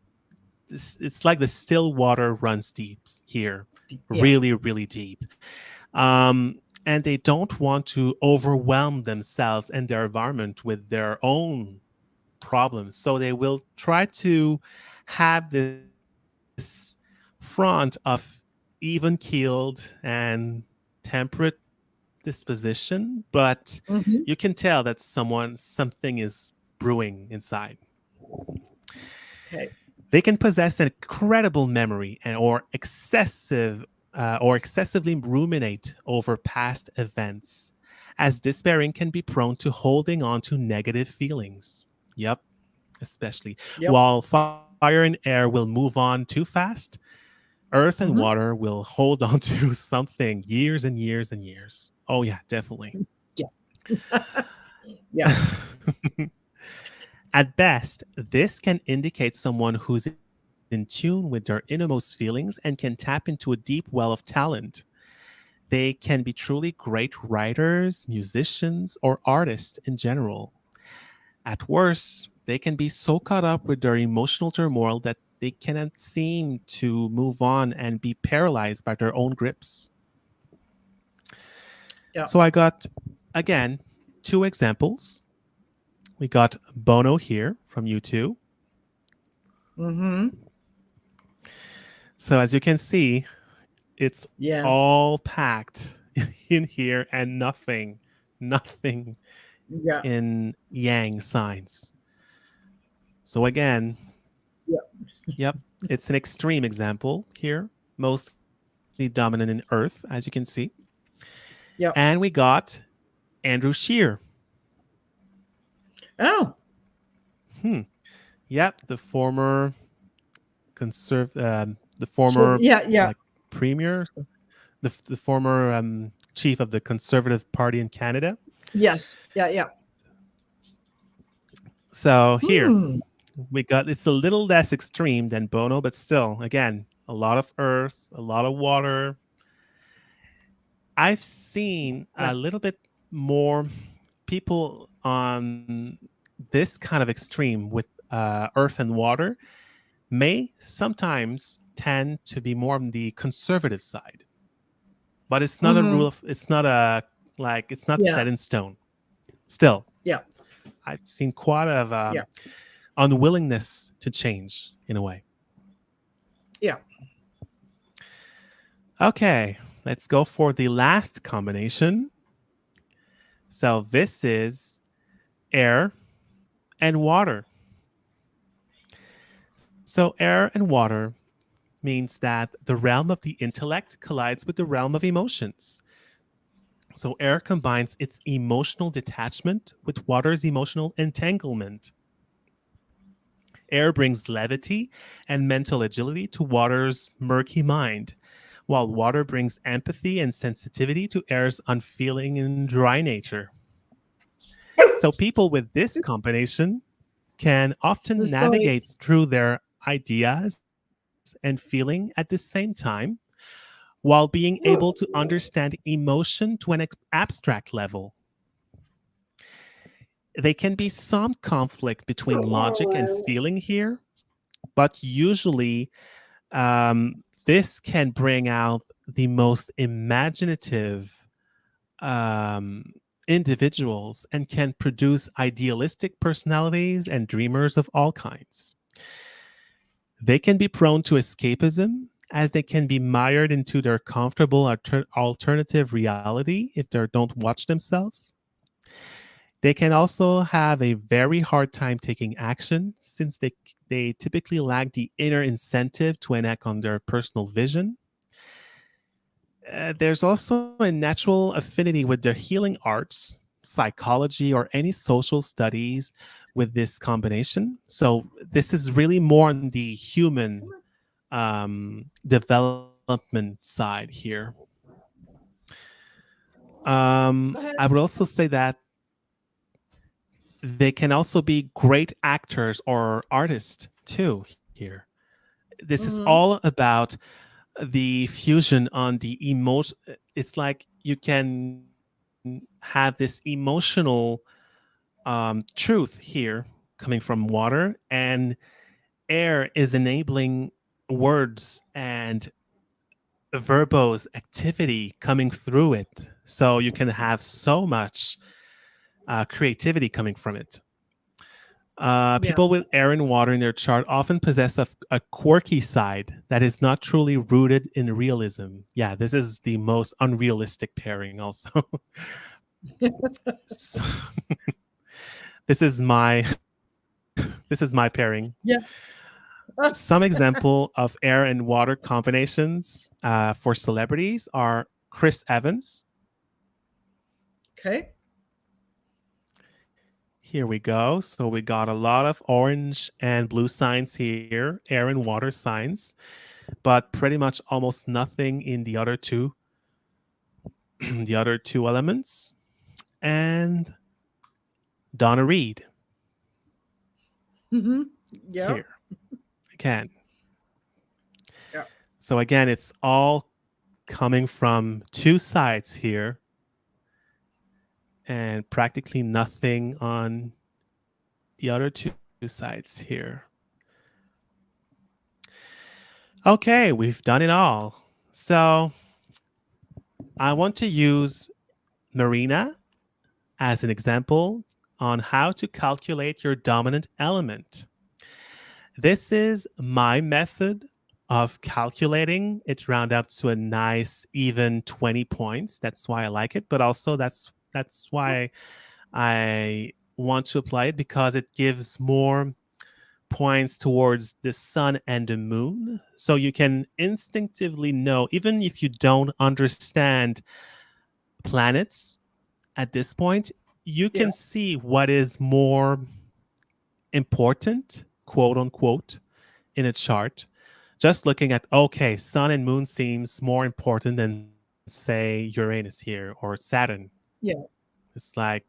it's like the still water runs deep here, Yeah. really, really deep. And they don't want to overwhelm themselves and their environment with their own problems. So they will try to have this front of even keeled and temperate disposition, but Mhm. you can tell that something is brewing inside. Okay. They can possess an incredible memory or excessively ruminate over past events, as despairing can be prone to holding on to negative feelings. Yep, especially. Yep. While fire and air will move on too fast, earth and Mhm. water will hold on to something years and years and years. Oh, yeah, definitely. Yeah. Yeah. At best, this can indicate someone who's in tune with their innermost feelings and can tap into a deep well of talent. They can be truly great writers, musicians, or artists in general. At worst, they can be so caught up with their emotional turmoil that they cannot seem to move on and be paralyzed by their own grips. Yeah. So I got, again, two examples. We got Bono here from U2. Mhm. So as you can see, it's Yeah. all packed in here and nothing Yeah. in yang signs. So again, Yeah. yep, it's an extreme example here, mostly dominant in Earth, as you can see. And Yeah. we got Andrew Shear. Oh. Hmm. Yep, the So former yeah, yeah. like premier, the former chief of the Conservative Party in Canada. Yes. Yeah, yeah. So here Hmm. we got it's a little less extreme than Bono, but still, again, a lot of earth, a lot of water. I've seen Yeah. a little bit more people on this kind of extreme with earth and water may sometimes tend to be more on the conservative side, but it's not a Mm-hmm. rule of, it's not a, like, it's not Yeah. set in stone. Still, Yeah. I've seen quite of Yeah. unwillingness to change in a way. Yeah. Okay, let's go for the last combination. So this is air and water. So air and water means that the realm of the intellect collides with the realm of emotions. So air combines its emotional detachment with water's emotional entanglement. Air brings levity and mental agility to water's murky mind, while water brings empathy and sensitivity to air's unfeeling and dry nature. So people with this combination can often Sorry. navigate through their ideas and feeling at the same time while being able to understand emotion to an abstract level. There can be some conflict between logic and feeling here, but usually this can bring out the most imaginative individuals and can produce idealistic personalities and dreamers of all kinds. They can be prone to escapism as they can be mired into their comfortable alternative reality if they don't watch themselves. They can also have a very hard time taking action since they typically lack the inner incentive to enact on their personal vision. There's also a natural affinity with the healing arts, psychology, or any social studies with this combination. So, this is really more on the human development side here. Go ahead. I would also say that they can also be great actors or artists too here. This is Mm-hmm. all about the fusion on the emotion. It's like you can have this emotional truth here coming from water, and air is enabling words and verbose activity coming through it. So you can have so much creativity coming from it. Yeah. People with air and water in their chart often possess a quirky side that is not truly rooted in realism. Yeah, this is the most unrealistic pairing, also. So, this is my this is my pairing. Yeah. Some example of air and water combinations for celebrities are Chris Evans. Okay. Here we go. So we got a lot of orange and blue signs here, air and water signs, but pretty much almost nothing in the other two, the other two elements. And Donna Reed Mm-hmm. Yeah. here again. Yeah. So again, it's all coming from two sides here and practically nothing on the other two sides here. Okay, we've done it all. So I want to use Marina as an example on how to calculate your dominant element. This is my method of calculating. It round up to a nice even 20 points. That's why I like it, but also that's why I want to apply it because it gives more points towards the sun and the moon. So you can instinctively know, even if you don't understand planets at this point, you Yeah. can see what is more important, quote unquote, in a chart. Just looking at, okay, sun and moon seems more important than, say, Uranus here or Saturn. Yeah. It's like,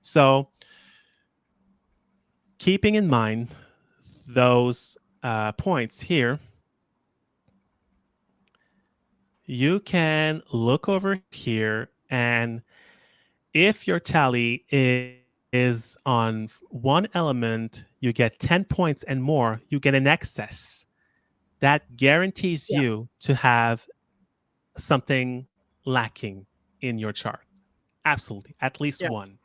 so keeping in mind those points here, you can look over here, and if your tally is on one element, you get 10 points and more, you get an excess. That guarantees Yeah. you to have something lacking in your chart. Absolutely, at least Yeah. one.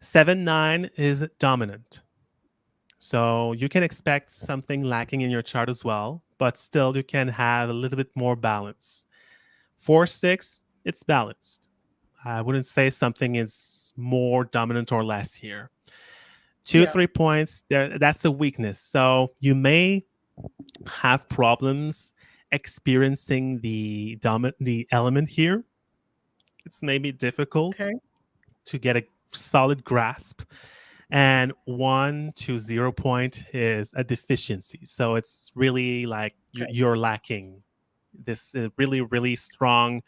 7-9 is dominant. So you can expect something lacking in your chart as well, but still you can have a little bit more balance. 4-6, it's balanced. I wouldn't say something is more dominant or less here. Two, Yeah. 3 points, there that's a weakness. So you may have problems experiencing the element here. It's maybe difficult Okay. to get a solid grasp. And 1 to 0 point is a deficiency. So it's really like Okay. you're lacking this really, really strong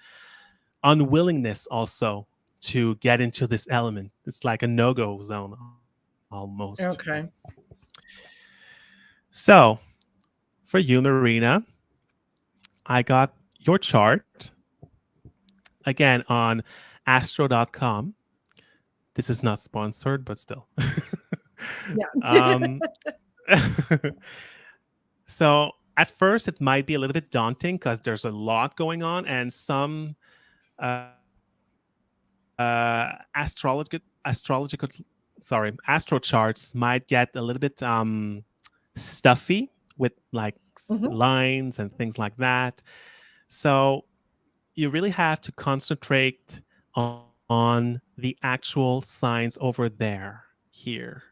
unwillingness also to get into this element. It's like a no go zone almost. Okay. So for you, Marina, I got your chart again on astro.com. This is not sponsored, but still. Yeah. um, so at first, it might be a little bit daunting because there's a lot going on, and some astrological astro charts might get a little bit stuffy with like Hmm. lines and things like that. So you really have to concentrate on the actual signs over there here.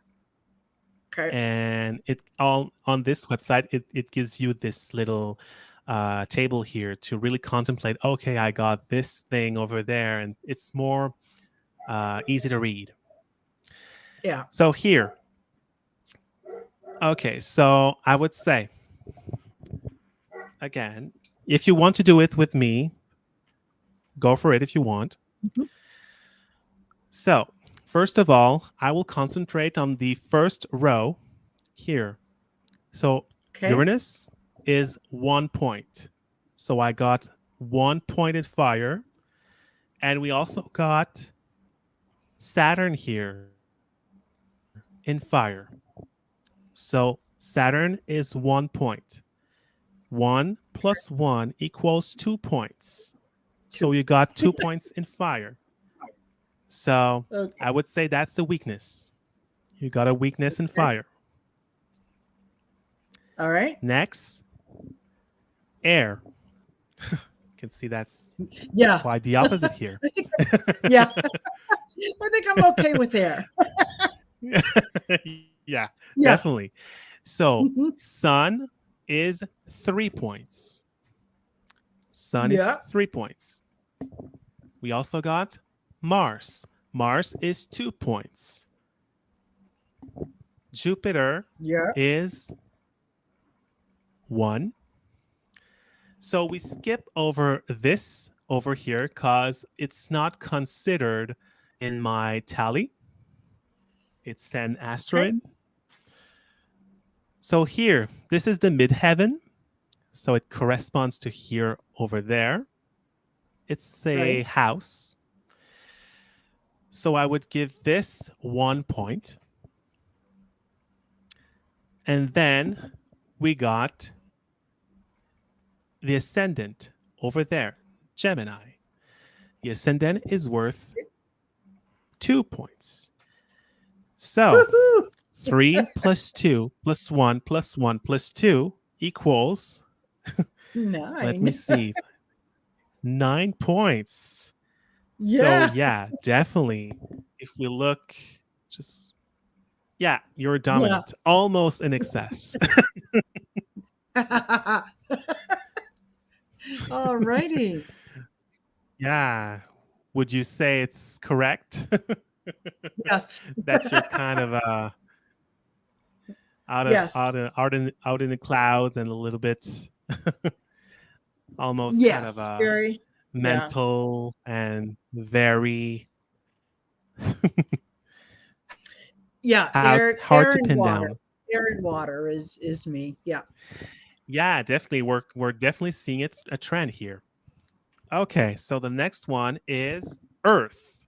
Okay. And it all on this website, it gives you this little table here to really contemplate, okay, I got this thing over there, and it's more easy to read. Yeah. So here, okay, so I would say again, if you want to do it with me, go for it if you want. Mhm. So, first of all, I will concentrate on the first row here. So, Okay. Uranus is 1 point. So, I got 1 point in fire. And we also got Saturn here in fire. So, Saturn is 1 point. 1 plus 1 equals 2 points. So, Two. you got 2 points in fire. So, Okay. I would say that's the weakness. You got a weakness in Okay. fire. All right. Next, air. You can see that's Yeah. quite the opposite here. I think. Yeah. I think I'm okay with air. Yeah, Yeah. definitely. So, Hmm. sun is 3 points. Sun is Yeah. 3 points. We also got Mars. Mars is 2 points. Jupiter Yeah. is 1. So we skip over this over here because it's not considered in my tally. It's an Okay. asteroid. So here, this is the midheaven. So it corresponds to here over there. It's a Right. house. So I would give this 1 point. And then we got the ascendant over there, Gemini. The ascendant is worth 2 points. So Woohoo! 3 plus 2 plus 1 plus 1 plus 2 equals, let me 9. see, 9 points. So, Yeah. yeah, definitely. If we look, just, yeah, you're Yeah. dominant, almost in excess. All righty. Yeah. Would you say it's correct Yes. that you're kind of Yes. out in the clouds and a little bit almost kind of Yes. Very. Yeah. mental and very Yeah. hard Air. hard to Air pin and down. water. Air and water is me. Yeah. Yeah, definitely. We're definitely seeing it a trend here. Okay, so the next one is Earth.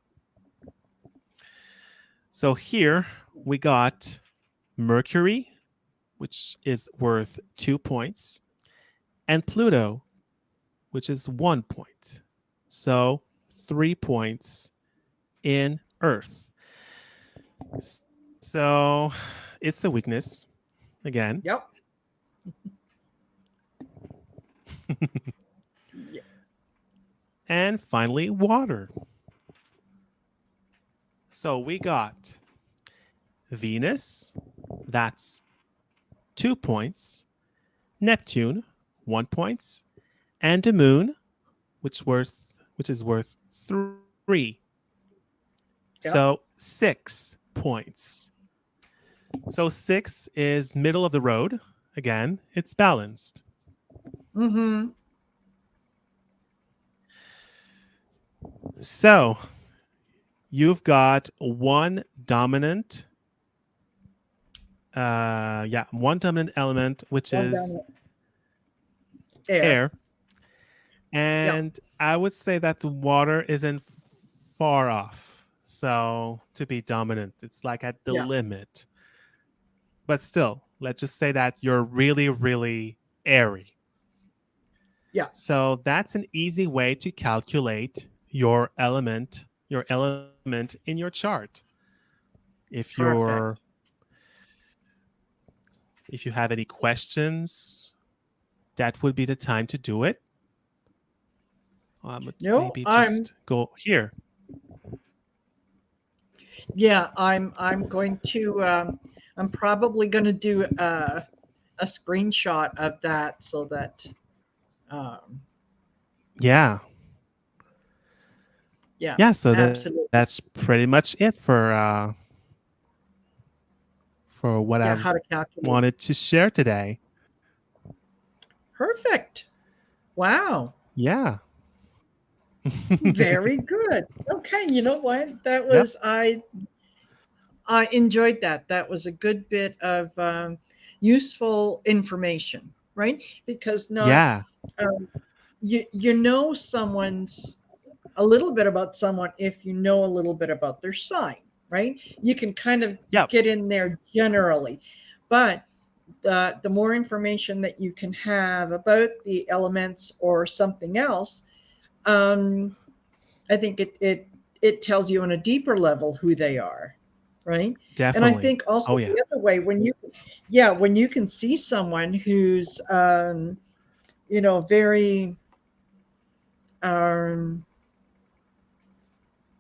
So here we got Mercury, which is worth 2 points, and Pluto, which is 1 point. So 3 points in Earth. So it's a weakness again. Yep. Yeah. And finally, water. So we got Venus, that's 2 points, Neptune, 1 point, and the moon, which is worth 3. So Yep. 6 points. So 6 is middle of the road. Again, it's balanced. Mm-hmm. So you've got one dominant element, which One is down air. air. Yep. And I would say that the water isn't far off. So to be dominant, it's like at the Yeah. limit. But still, let's just say that you're really, really airy. Yeah. So that's an easy way to calculate your element in your chart. If you're Perfect. if you have any questions, that would be the time to do it. But No, maybe just go here. I'm going to I'm probably going to do a screenshot of that so that um, Yeah. yeah, Yeah, so absolutely. that's pretty much it for what Yeah, I've how to calculate. wanted to share today. Perfect. Wow. Yeah. Very good. Okay, you know what? That Yep. was I enjoyed that. That was a good bit of useful information, right? Because not Yeah. um, you know someone's a little bit about someone if you know a little bit about their sign, right? You can kind of Yep. get in there generally, but the more information that you can have about the elements or something else, um, I think it tells you on a deeper level who they are, right? And I Definitely. think also Oh yeah. the other way when you can see someone who's very um,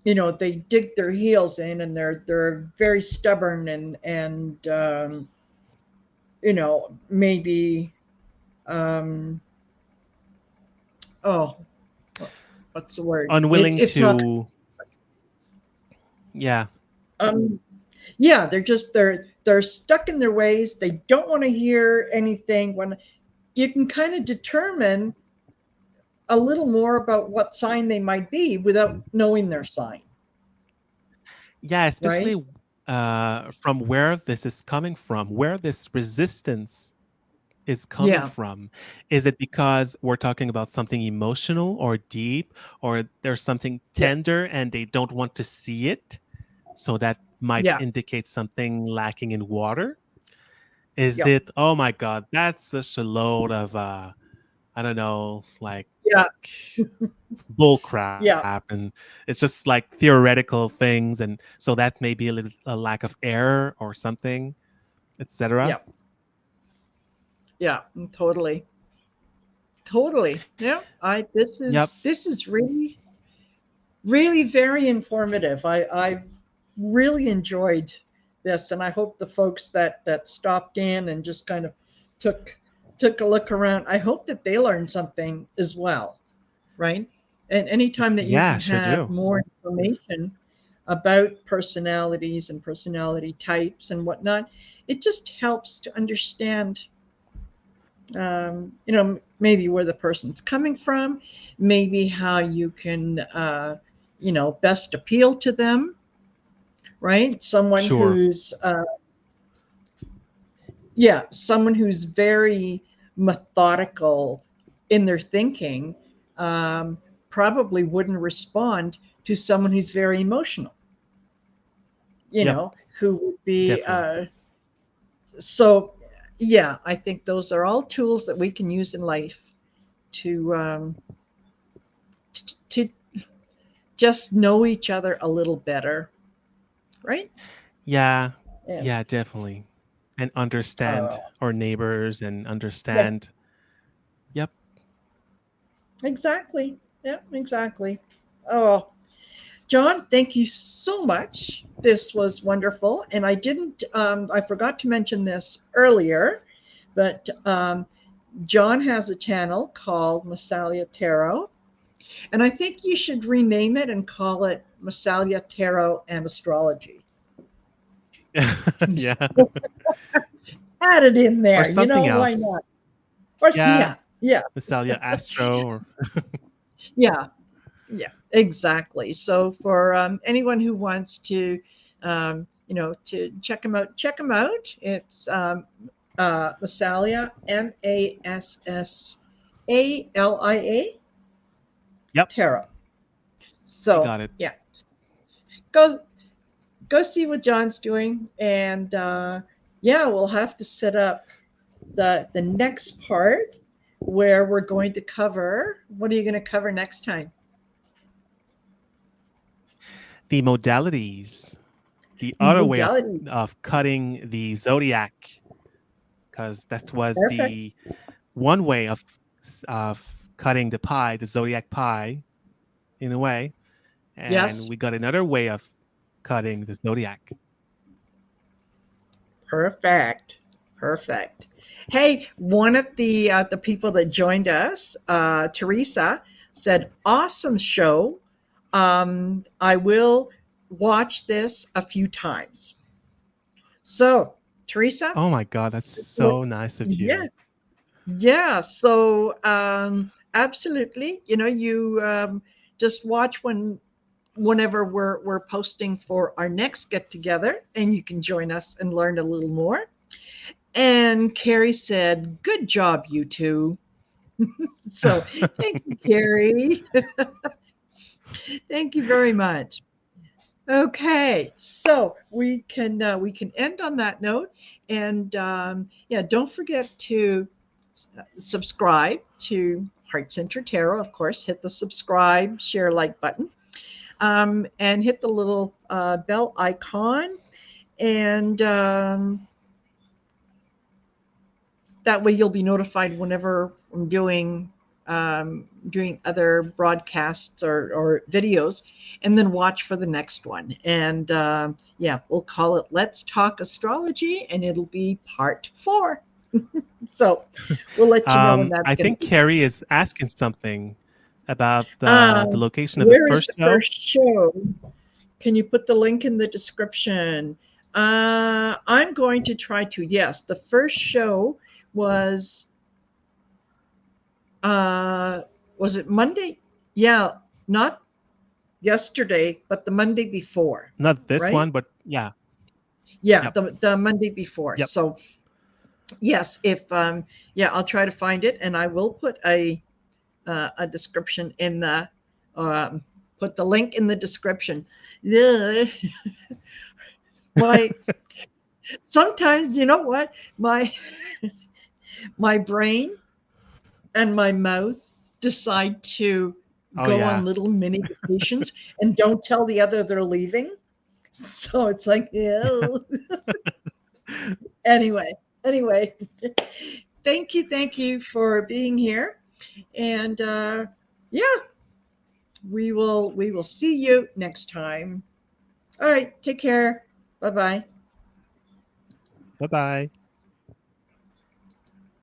they dig their heels in and they're very stubborn and maybe um, oh what's the word Unwilling it's not to yeah. um yeah they're stuck in their ways. They don't want to hear anything. When you can kind of determine a little more about what sign they might be without knowing their sign, Yeah, especially right? from where this is coming from, where this resistance is coming Yeah, from. Is it because we're talking about something emotional or deep, or there's something yeah, tender and they don't want to see it? So that might yeah, indicate something lacking in water. Is yeah, it, oh my God, that's such a load of, I don't know, like yeah, bull crap. yeah, And it's just like theoretical things. And so that may be a lack of air or something, etc. yeah, yeah, totally. Totally. Yeah. I Yep. this is really really very informative. I really enjoyed this, and I hope the folks that stopped in and just kind of took took a look around, I hope that they learned something as well, right? And anytime that you Yeah, can sure have do. more information about personalities and personality types and whatnot, it just helps to understand maybe where the person's coming from, maybe how you can, best appeal to them, right? Sure. Someone who's very methodical in their thinking, um, probably wouldn't respond to someone who's very emotional, Yep, who would be definitely. so. Yeah, I think those are all tools that we can use in life to to just know each other a little better, right? Yeah, And yeah, definitely. And understand oh, our neighbors and yeah, understand. Yep. exactly. Yeah, exactly. Oh, John, thank you so much. This was wonderful. And I forgot to mention this earlier, but John has a channel called Massalia Tarot. And I think you should rename it and call it Massalia Tarot and Astrology. Yeah. Add it in Or there, something why else. not? Or, Yeah. yeah, yeah, Masalia Astro or yeah. Yeah, exactly. So for anyone who wants to, to check them out. It's Massalia, Massalia Yep, Tarot. you So got it. yeah, go go see what John's doing, and yeah, we'll have to set up the next part where we're going to cover. What are you going to cover next time? The modalities, the other way Modality. of cutting the zodiac, because that was Perfect. the one way of cutting the pie, the zodiac pie, in a way. And Yes. we got another way of cutting the zodiac. Perfect. Perfect. Hey, one of the people that joined us, Teresa, said, "Awesome show. I will watch this a few times." So, Teresa, Oh my God, that's what? so nice of Yeah, you. yeah. So, absolutely. You just watch whenever we're posting for our next get together, and you can join us and learn a little more. And Carrie said, "Good job, you two." So thank you, Carrie. Thank you very much. Okay, so we can end on that note, and yeah, don't forget to subscribe to Heart Center Tarot. Of course, hit the subscribe, share, like button, and hit the little bell icon, and that way you'll be notified whenever I'm doing other broadcasts or videos, and then watch for the next one. And yeah, we'll call it Let's Talk Astrology, and it'll be part 4. So we'll let you know when that's I going to think be. Carrie is asking something about uh, the location of the where is first the show. first show? Can you put the link in the description? I'm going to try to. Yes, the first show was uh was it Monday? Yeah, not yesterday, but the Monday before, Not this right? one, but yeah. Yeah, Yep. the Monday before. Yep. So yes, if yeah, I'll try to find it, and I will put a description in the um, put the link in the description. Yeah, my sometimes you know what my my brain and my mouth decide to Oh go yeah. on little mini vacations and don't tell the other they're leaving. So it's like, ew. Anyway, anyway, thank you for being here, and yeah, we will see you next time. All right, take care. Bye bye. Bye bye.